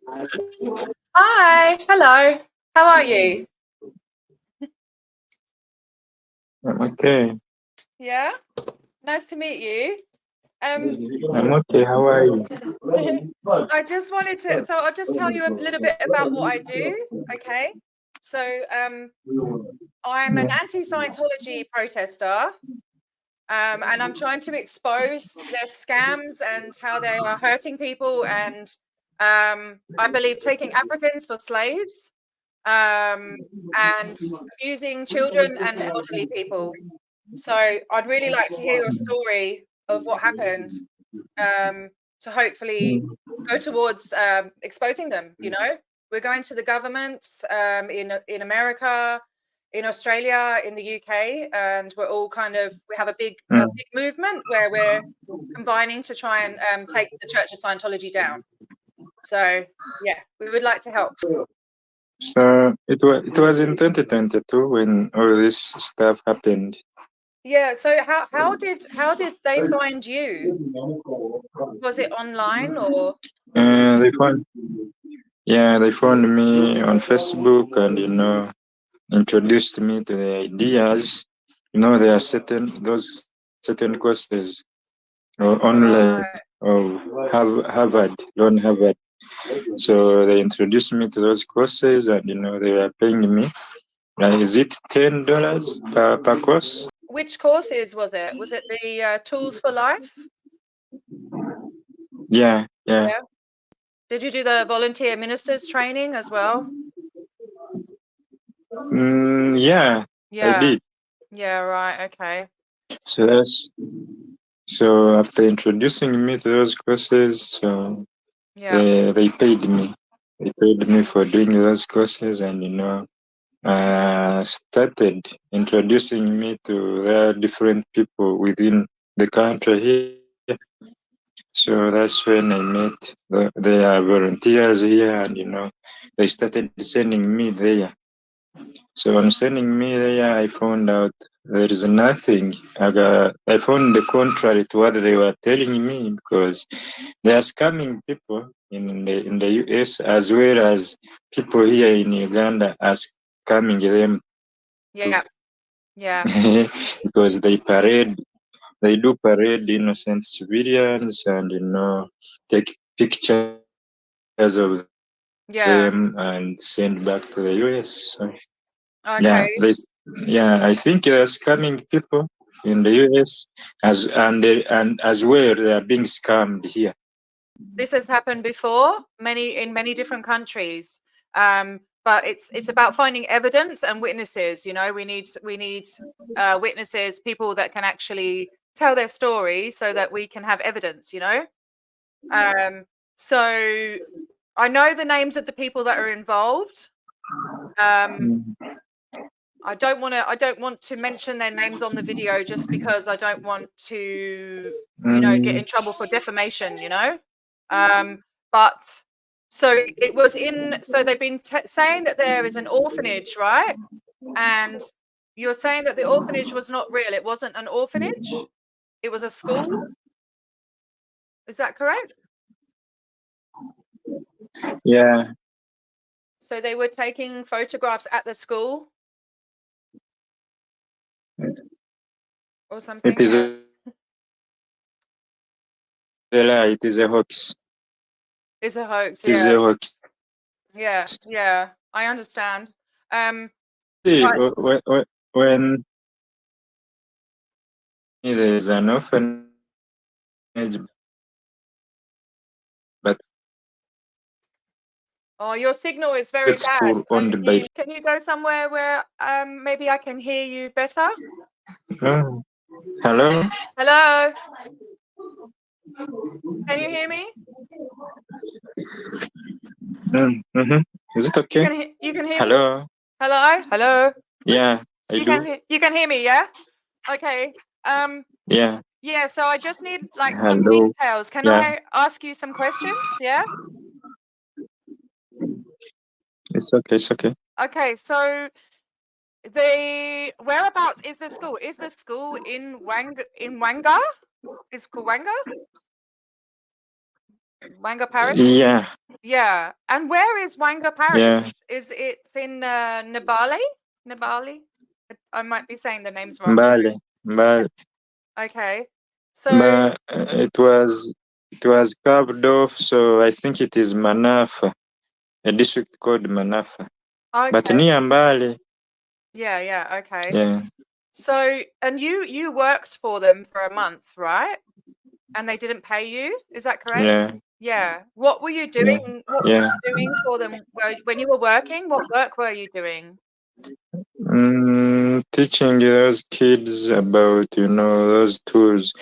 Hi, hello. How are you? I'm okay. Yeah, nice to meet you. I'm okay. How are you? I just wanted to, so I'll just tell you a little bit about what I do. Okay. So, I'm an anti-Scientology protester, and I'm trying to expose their scams and how they are hurting people, and I believe taking Africans for slaves, and abusing children and elderly people. So I'd really like to hear your story of what happened, to hopefully go towards exposing them. We're going to the governments in America, in Australia, in the UK, and we're all we have a big movement where we're combining to try and take the Church of Scientology down. So yeah, we would like to help. So it was in 2022 when all this stuff happened. Yeah. So how did they find you? Was it online or? They found they found me on Facebook and introduced me to the ideas. There are certain courses or online of Harvard, learn Harvard. So they introduced me to those courses, and they were paying me. Is it $10 per course? Which courses was it? Was it the Tools for Life? Yeah. Yeah. Did you do the volunteer ministers training as well? Yeah, I Yeah. did. Yeah, right. Okay. So after introducing me to those courses, so Yeah. they paid me. They paid me for doing those courses, and started introducing me to different people within the country here. So that's when I met the volunteers here, and they started sending me there. So on sending me there, I found out there is nothing. I found the contrary to what they were telling me, because they are scamming people in the US, as well as people here in Uganda are scamming them too. Yeah. Because they do parade innocent civilians, and take pictures of Yeah. them and send back to the US. So, yeah, Okay. I think they're scamming people in the US, and as well they are being scammed here. This has happened before, in many different countries. But it's about finding evidence and witnesses. We need witnesses, people that can actually tell their story, so that we can have evidence. So I know the names of the people that are involved. Mm. I don't want to mention their names on the video, just because I don't want to, get Mm. in trouble for defamation. But so it was in. So they've been saying that there is an orphanage, right? And you're saying that the orphanage was not real. It wasn't an orphanage. It was a school. Is that correct? Yeah, So they were taking photographs at the school or it something. is a lie. It is a hoax. It's a hoax. It is Yeah. a hoax. Yeah. Yeah. I understand. Um, See, but when there is an orphanage, but oh, your signal is very private bad. school owned by. Can you go somewhere where maybe I can hear you better? Oh, hello. Hello? Can you hear me? Mm-hmm. Is it okay? You can hear me? Hello. Hello? Hello? Yeah, I do. You can hear me, yeah? Okay. Yeah. Yeah, so I just need like some Hello. details. Can Yeah. I ask you some questions? Yeah? It's okay. It's okay. Okay, so the whereabouts is the school? Is the school in Wanga? Is it called Wanga? Wanga Parish? Yeah. Yeah. And where is Wanga Parish? Yeah, Is it's in Nibali? Nibali? I might be saying the names wrong. Mbale, Mbale. Okay. So, But it was carved off, so I think it is Manafa, a district called Manafa. But okay. near Mbale, Yeah, yeah, okay. yeah, So, and you worked for them for a month, right? And they didn't pay you? Is that correct? yeah, Yeah. What were you yeah, doing? What were yeah. you doing for them when you were working? What work were you doing? Teaching those kids about, those tools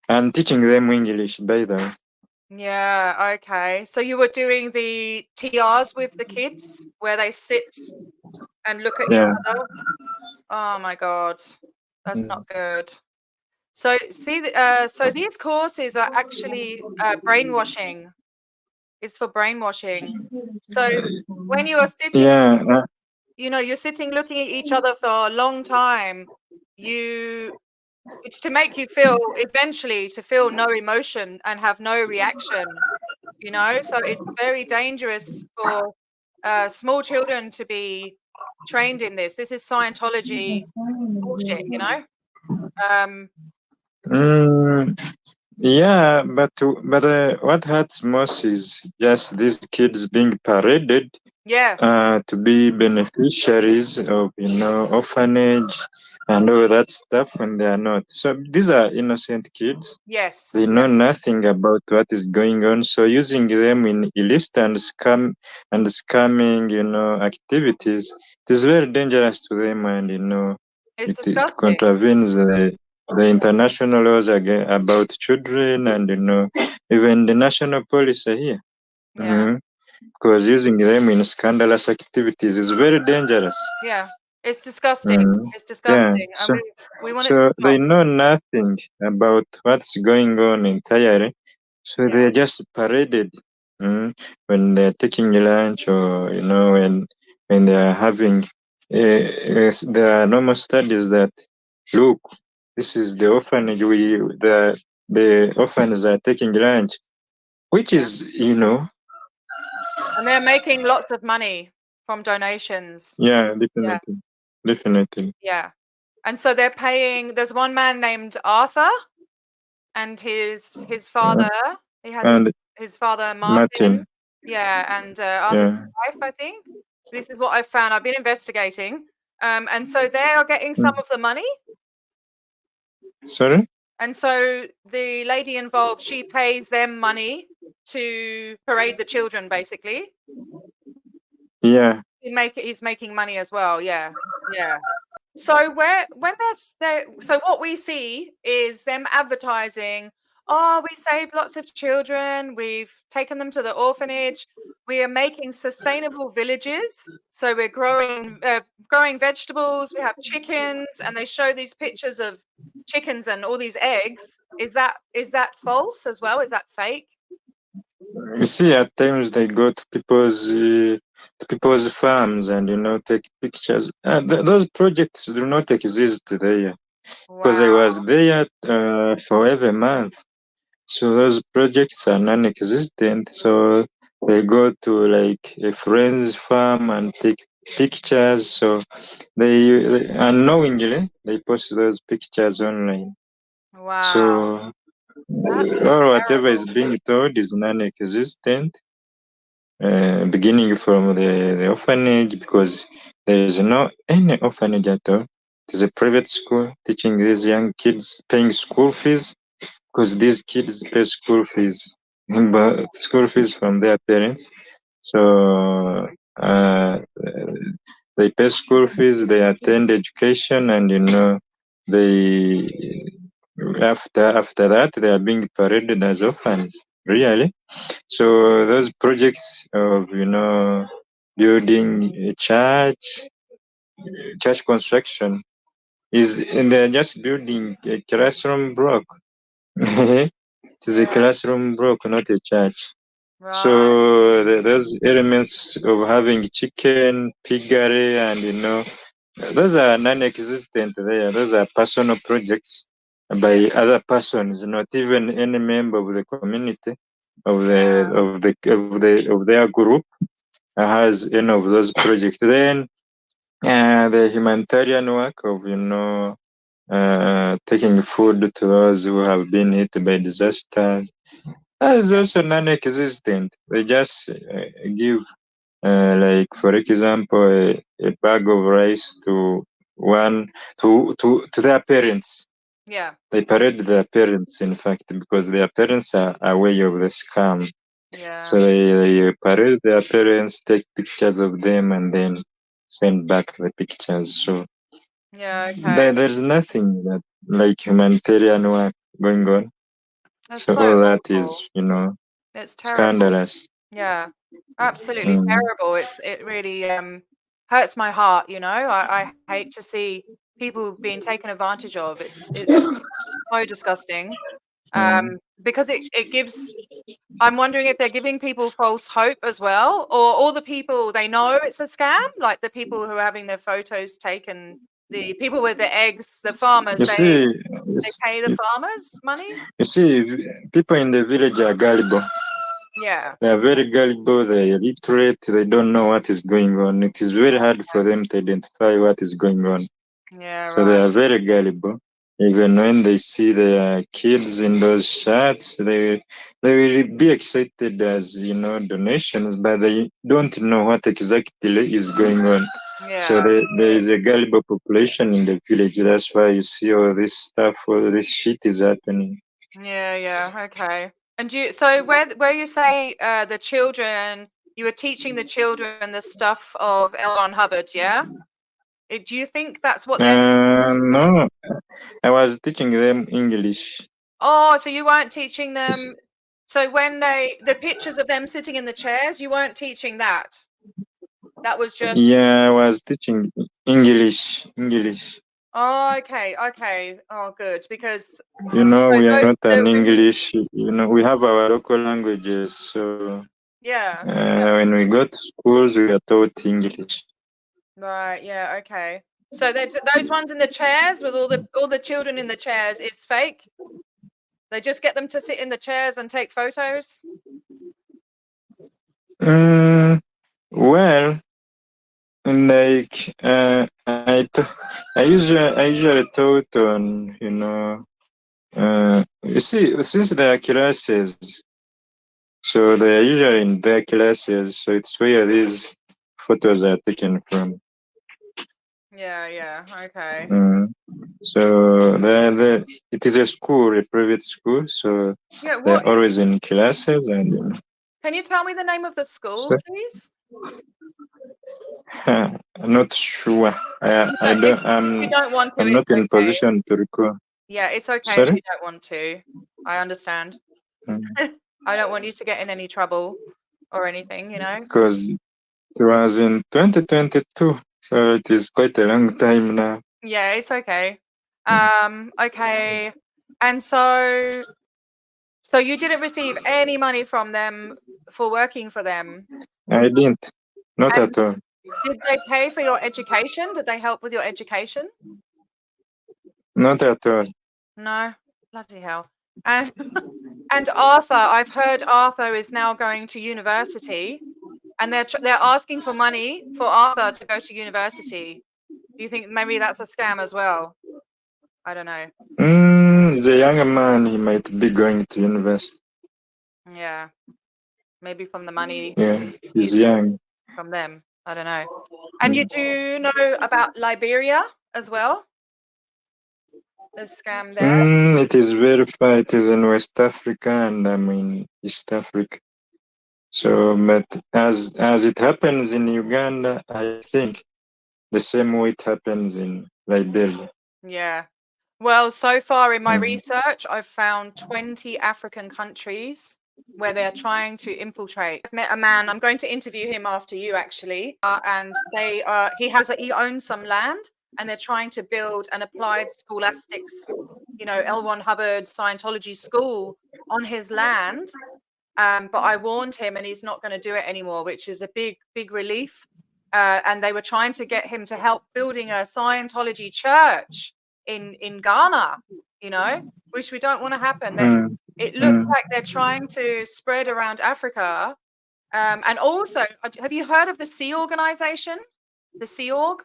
and teaching them English, by the way. Yeah, okay. So you were doing the TRs with the kids where they sit and look at each Yeah. other? Oh my God. That's not Mm. good. So see, so these courses are actually brainwashing. Is for brainwashing. So when you are sitting, Yeah. you're sitting looking at each other for a long time, you it's to make you feel eventually to feel no emotion and have no reaction. So it's very dangerous for small children to be trained in this. This is Scientology bullshit. Um, Mm, yeah, but what hurts most is just these kids being paraded yeah, to be beneficiaries of orphanage and all that stuff when they are not. So these are innocent kids. yes, They yeah, know nothing about what is going on. So using them in illicit and scamming, activities, it is very dangerous to them, and it's it disgusting. contravenes the international laws about children, and even the national policy here. Yeah, Because using them in scandalous activities is very dangerous. yeah, it's disgusting. Mhm. It's Yeah. disgusting, and So we want so it to they stop. know nothing about what's going on entirely. So Yeah, they are just paraded when they're taking lunch, or when they are having. There are normal studies that look. This is the orphanage. The orphans are taking lunch, which yeah, is and they're making lots of money from donations. yeah, Yeah, definitely, definitely. yeah, and so they're paying. There's one man named Arthur, and his Uh, father. He has and his father Martin. Martin, Yeah, and Arthur's yeah. wife, I think. This is what I've found. I've been investigating, and so they are getting some Mm. of the money. Sorry? And so the lady involved, she pays them money to parade the children, basically. Yeah. He's making money as well. Yeah, yeah. So when that's there, so what we see is them advertising. Oh, we saved lots of children. We've taken them to the orphanage. We are making sustainable villages. So we're growing vegetables. We have chickens, and they show these pictures of chickens and all these eggs. Is that false as well? Is that fake? You see, at times they go to people's farms and take pictures. Those projects do not exist there because I Wow, was there for every month. So those projects are non-existent. So they go to like a friend's farm and take pictures. So they unknowingly they post those pictures online. wow, So that's or whatever is terrible. being told is non-existent, beginning from the orphanage, because there is no any orphanage at all. It is a private school teaching these young kids, paying school fees, because these kids pay school fees, but school fees from their parents. So they pay school fees, they attend education, and they after that they are being paraded as orphans. Really? So those projects of building a church construction is, and they're just building a classroom block. It is a Yeah, classroom block, not a church. right. So those elements of having chicken, piggery, and those are non-existent there. Those are personal projects Yeah, by other persons, not even any member of the community. of their group has any of those projects. Then the humanitarian work of taking food to those who have been hit by disasters is also non-existent. They just give, like for example, a bag of rice to one to their parents. Yeah. They parade their parents, in fact, because their parents are aware of the scam. So Yeah. they parade their parents, take pictures of them, and then send back the pictures. So Yeah. Okay. there's nothing that like humanitarian work going on. That's So so all that awful. is, It's terrible. scandalous. Yeah. Absolutely Mm. terrible. It really hurts my heart, you know. I hate to see people being taken advantage of. It's so disgusting. Mm. Because it gives I'm wondering if they're giving people false hope as well, or all the people they know it's a scam, like the people who are having their photos taken, the people with the eggs, the farmers, You see, you, they s- pay the farmers money? you see, people in the village are gullible. Yeah. They are very gullible. They are illiterate. They don't know what is going on. It is very hard for them to identify what is going on. Yeah, So they right. are very gullible. Even when they see their kids in those shots, they will be excited as donations, but they don't know what exactly is going on. So Yeah. there is a gullible population in the village. That's why you see all this stuff, all this shit is happening. Yeah, yeah, okay. And so where you say, the children you were teaching the children the stuff of L. Ron Hubbard, yeah? Do you think that's what they're No, I was teaching them English. Oh, so you weren't teaching Yes. them so when the pictures of them sitting in the chairs, you weren't teaching that? That was just Yeah, I was teaching English. Oh, okay, okay. Oh, good, because so We are those not the an English. We have our local languages. So yeah, yeah, when we go to schools, we are taught English. right, yeah, okay. So those ones in the chairs with all the children in the chairs is fake? They just get them to sit in the chairs and take photos? Mm, well, like I usually taught on you see, since there are classes, so they are usually in their classes. So it's where these photos are taken from. Yeah, yeah, okay. Mm. So it is a school, a private school. So Yeah, they're what always in classes, and can you tell me the name of the school, so please? I'm not sure. I If don't. you don't want to, I'm it's not in okay. position to recall. Yeah, it's okay if Sorry, you don't want to. I understand. Mm. I don't want you to get in any trouble or anything, you know? Because it was in 2022, so it is quite a long time now. Yeah, it's okay. Okay. And so you didn't receive any money from them for working for them? I didn't, not And at all, did they pay for your education? Did they help with your education? not at all. No? Bloody hell. And and Arthur, I've heard Arthur is now going to university, and they're asking for money for Arthur to go to university. Do you think maybe that's a scam as well? I don't know. He's a young man. He might be going to university. Yeah, maybe from the money Yeah, he's he's young. from them. I don't know. And you Mm. do know about Liberia as well? The scam there? It is very far. It is in West Africa, and I'm in East Africa. So, but as it happens in Uganda, I think the same way it happens in Liberia. Yeah. Well, so far in my Mhm. research, I've found 20 African countries where they're trying to infiltrate. I've met a man, I'm going to interview him after you actually, and he owns some land and they're trying to build an applied scholastics, L. Ron Hubbard Scientology school on his land. But I warned him and he's not going to do it anymore, which is a big, big relief. And they were trying to get him to help building a Scientology church in Ghana, which we don't want to happen. Mm. it looks like they're trying to spread around Africa. And also, have you heard of the Sea Organization? The Sea Org?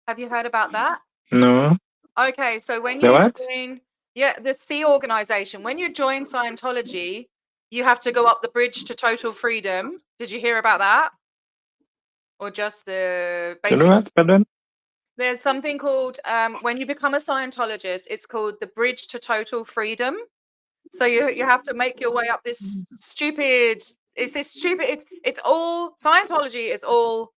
Have you heard about that? No. Okay, so when The you what? join, yeah, the Sea Organization, when you join Scientology, you have to go up the bridge to total freedom. Did you hear about that? Or just the To do basic? what? Pardon? There's something called, when you become a Scientologist, it's called the bridge to total freedom. So you have to make your way up this stupid. It's this stupid. It's all Scientology. It's all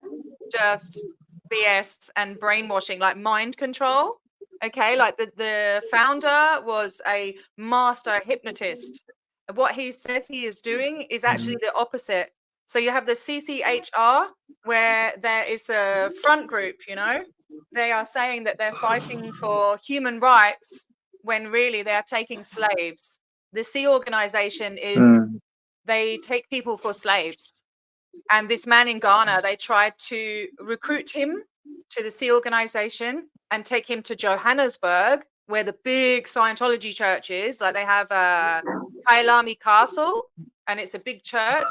just BS and brainwashing, like mind control. Okay, like the founder was a master hypnotist. What he says he is doing is actually the opposite. So you have the CCHR, where there is a front group, they are saying that they're fighting for human rights when really they are taking slaves. The Sea Organization is they take people for slaves. And this man in Ghana, they tried to recruit him to the Sea Organization and take him to Johannesburg, where the big Scientology church is. Like they have Kailami Castle, and it's a big church.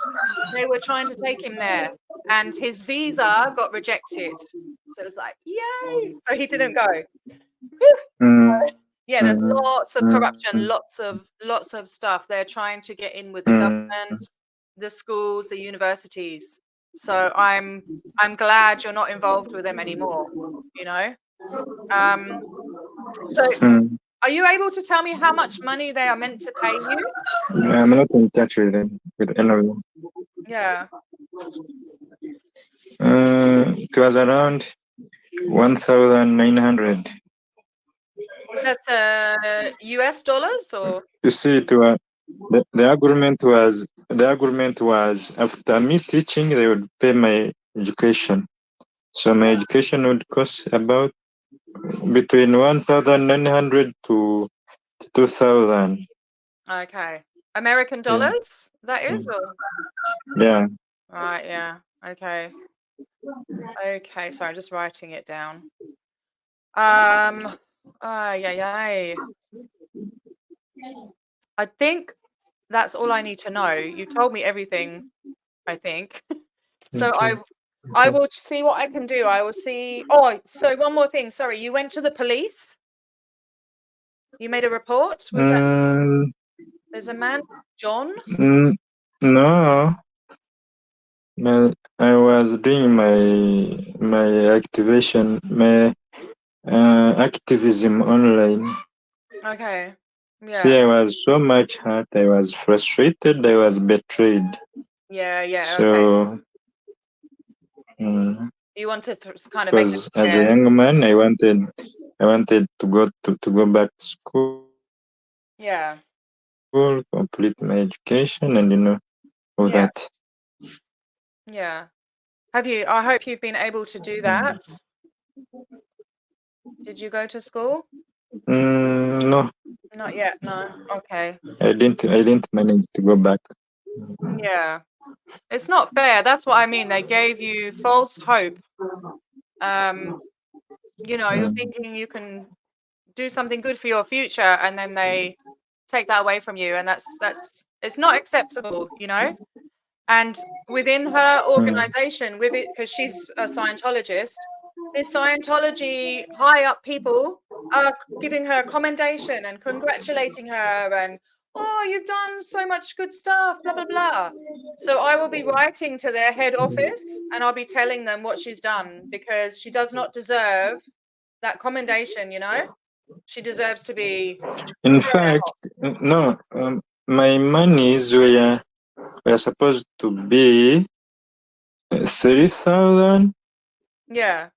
They were trying to take him there, and his visa got rejected. So it was like, yay! So he didn't go. Yeah, there's lots of corruption, lots of stuff. They're trying to get in with the government, the schools, the universities. So I'm glad you're not involved with them anymore, you know? So are you able to tell me how much money they are meant to pay you? I'm not in touch with them, with any of them. Yeah. It was around 1,900. That's US dollars or? You see, the agreement was after me teaching, they would pay my education. So my education would cost about between 1,900 to 2,000. Okay. American dollars, that is? Or? Yeah. Right, yeah. Okay. Okay, sorry, I'm just writing it down. Yeah. I think that's all I need to know. You told me everything, I think. So Okay. I will see what I can do. I will see. Oh, so one more thing. Sorry, you went to the police? You made a report? Was that there's a man, John? No. I was doing my activation, my activism online. Okay. See, Yeah. I was so much hurt. I was frustrated. I was betrayed. Yeah. Okay. So, You want to kind of make them because as a scared. young man, I wanted to go back to school, Yeah. complete my education, and all Yeah. that. Yeah. I hope you've been able to do that. Did you go to school? No, Not yet, no. Okay. I didn't manage to go back. Yeah. It's not fair. That's what I mean. They gave you false hope. Um, you're thinking you can do something good for your future and then they take that away from you and that's it's not acceptable. And within her organization, with it, because she's a Scientologist, the Scientology high up people are giving her commendation and congratulating her and, oh, you've done so much good stuff, blah, blah, blah. So I will be writing to their head office and I'll be telling them what she's done because she does not deserve that commendation. She deserves to be In thrown fact, out. no, my monies were supposed to be 30,000. Yeah.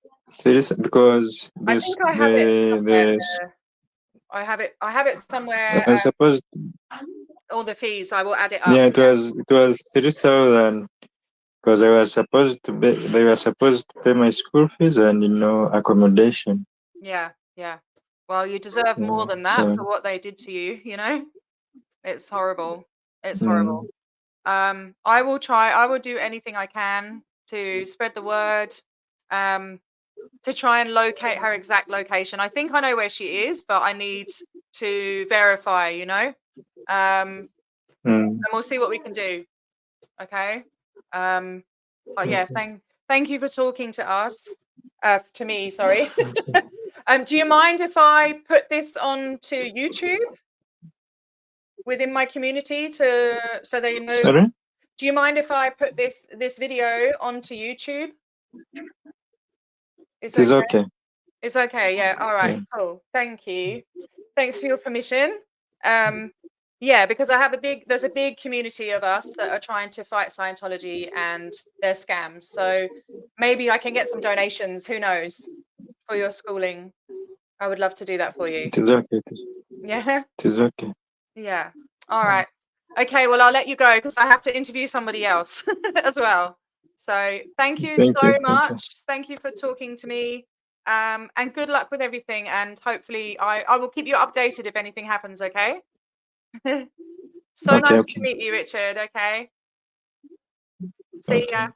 Because I this think I have it somewhere. I have it somewhere. I suppose All the fees. I will add it up. yeah, it was 30,000 because I was supposed to be they were supposed to pay my school fees and accommodation. Yeah. Well, you deserve more than that for So what they did to you. It's horrible. It's horrible. mm, I will do anything I can to spread the word. Um, to try and locate her exact location. I think I know where she is, but I need to verify, you know? And we'll see what we can do. Okay. But yeah, thank you for talking to us. To me, sorry. Do you mind if I put this onto YouTube within my community so they know? Sorry? Do you mind if I put this video onto YouTube? It's It is okay. okay. It's okay. Yeah. All right. Yeah. Cool. Thank you. Thanks for your permission. Yeah, because there's a big community of us that are trying to fight Scientology and their scams. So maybe I can get some donations, who knows, for your schooling. I would love to do that for you. It is okay. Yeah. It is okay. Yeah. All right. Okay, well, I'll let you go because I have to interview somebody else as well. So thank you Thank so you. much. Thank you for talking to me. And good luck with everything. And hopefully I will keep you updated if anything happens, okay? So Okay, nice to okay. meet you, Richard, okay? See Okay. ya.